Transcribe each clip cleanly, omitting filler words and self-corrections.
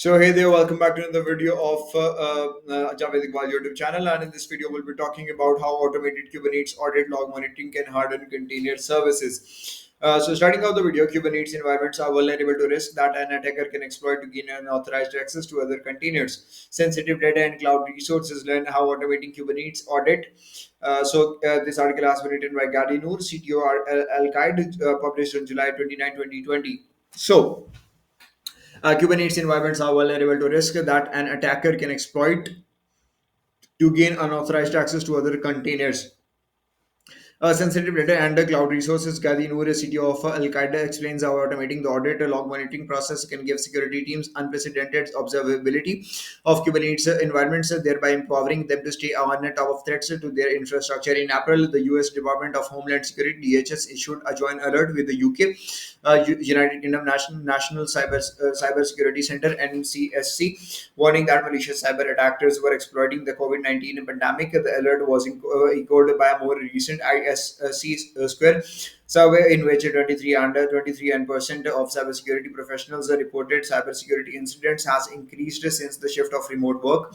So hey there, welcome back to another video of Javed Iqbal YouTube channel, and in this video we'll be talking about how automated Kubernetes audit log monitoring can harden container services. So starting out the video, Kubernetes environments are vulnerable to risk that an attacker can exploit to gain unauthorized access to other containers. Sensitive data and cloud resources. Learn how automating Kubernetes audit. This article has been written by Gadi Noor, CTO Al-Qaeda, published on July 29, 2020. So Kubernetes environments are vulnerable to risk that an attacker can exploit to gain unauthorized access to other containers. Sensitive data and cloud resources. Gadi Noor, CTO of Al Qaeda, explains how automating the audit log monitoring process can give security teams unprecedented observability of Kubernetes environments, thereby empowering them to stay on top of threats to their infrastructure. In April, the US Department of Homeland Security (DHS) issued a joint alert with the UK, United Kingdom National Cybersecurity Center (NCSC), warning that malicious cyber attackers were exploiting the COVID-19 pandemic. The alert was echoed by a more recent ISC Square survey in which 23% of cybersecurity professionals reported cybersecurity incidents has increased since the shift of remote work.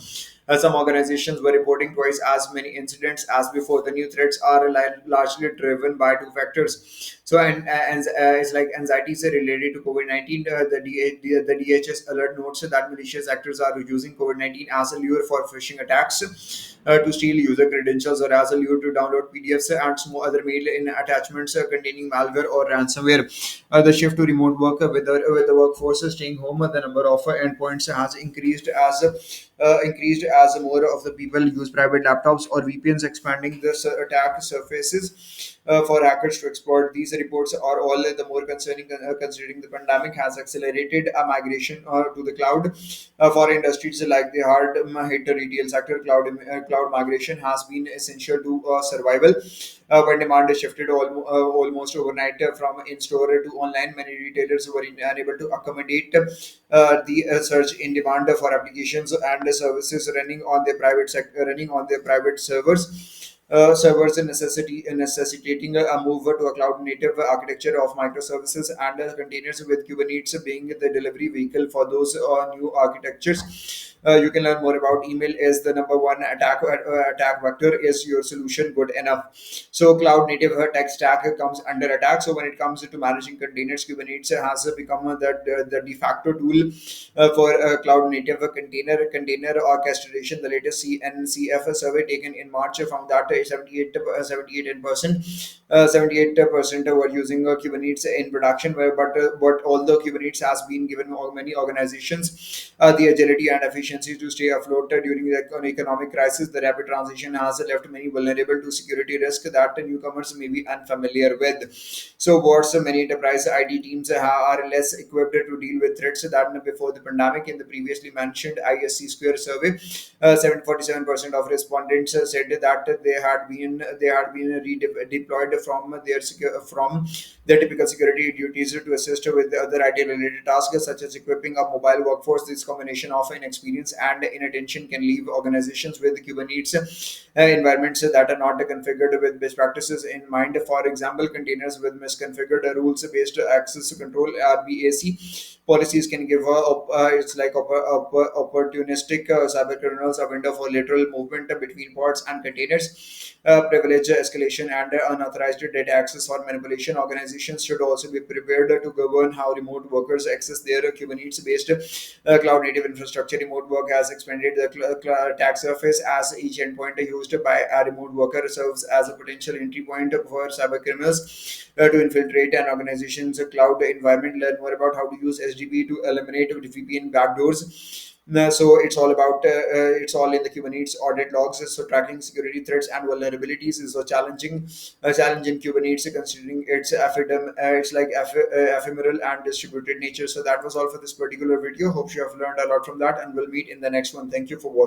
Some organizations were reporting twice as many incidents as before. The new threats are largely driven by two factors. It's like anxieties related to COVID-19. The DHS alert notes that malicious actors are using COVID-19 as a lure for phishing attacks, to steal user credentials, or as a lure to download PDFs and small other mail in attachments containing malware or ransomware. The shift to remote work with the workforce staying home, the number of endpoints has increased as more of the people use private laptops or VPNs, expanding the attack surfaces for hackers to exploit. These reports are all the more concerning considering the pandemic has accelerated a migration to the cloud. For industries like the hard hit retail sector, cloud migration has been essential to survival. When demand shifted almost overnight from in-store to online, many retailers were unable to accommodate the surge in demand for applications and services running on their private servers necessitating a move to a cloud native architecture of microservices and containers, with Kubernetes being the delivery vehicle for those new architectures. You can learn more about email as the number one attack vector. Is your solution good enough? So cloud native tech stack comes under attack. So when it comes to managing containers, Kubernetes has become the de facto tool for cloud native container orchestration. The latest CNCF survey taken in March found that 78% were using Kubernetes in production. But although Kubernetes has been given many organizations the agility and efficiency to stay afloat during the economic crisis, the rapid transition has left many vulnerable to security risk that newcomers may be unfamiliar with. So, what's many enterprise IT teams are less equipped to deal with threats than before the pandemic. In the previously mentioned ISC Square survey, 47% of respondents said that they had been redeployed from their typical security duties to assist with the other IT related tasks such as equipping a mobile workforce. This combination of inexperience and inattention can leave organizations with Kubernetes environments that are not configured with best practices in mind. For example, containers with misconfigured rules-based access control (RBAC) policies can give opportunistic cyber criminals a window for lateral movement between pods and containers. Privilege escalation and unauthorized data access or manipulation. Organizations should also be prepared to govern how remote workers access their Kubernetes-based cloud native infrastructure. Remote work has expanded the attack surface as each endpoint used by a remote worker serves as a potential entry point for cyber criminals to infiltrate an organization's cloud environment. Learn more about how to use SDB to eliminate VPN backdoors. So it's all in the Kubernetes audit logs. So tracking security threats and vulnerabilities is a challenge in Kubernetes, considering it's ephemeral and distributed nature. So that was all for this particular video. Hope you have learned a lot from that, and we'll meet in the next one. Thank you for watching.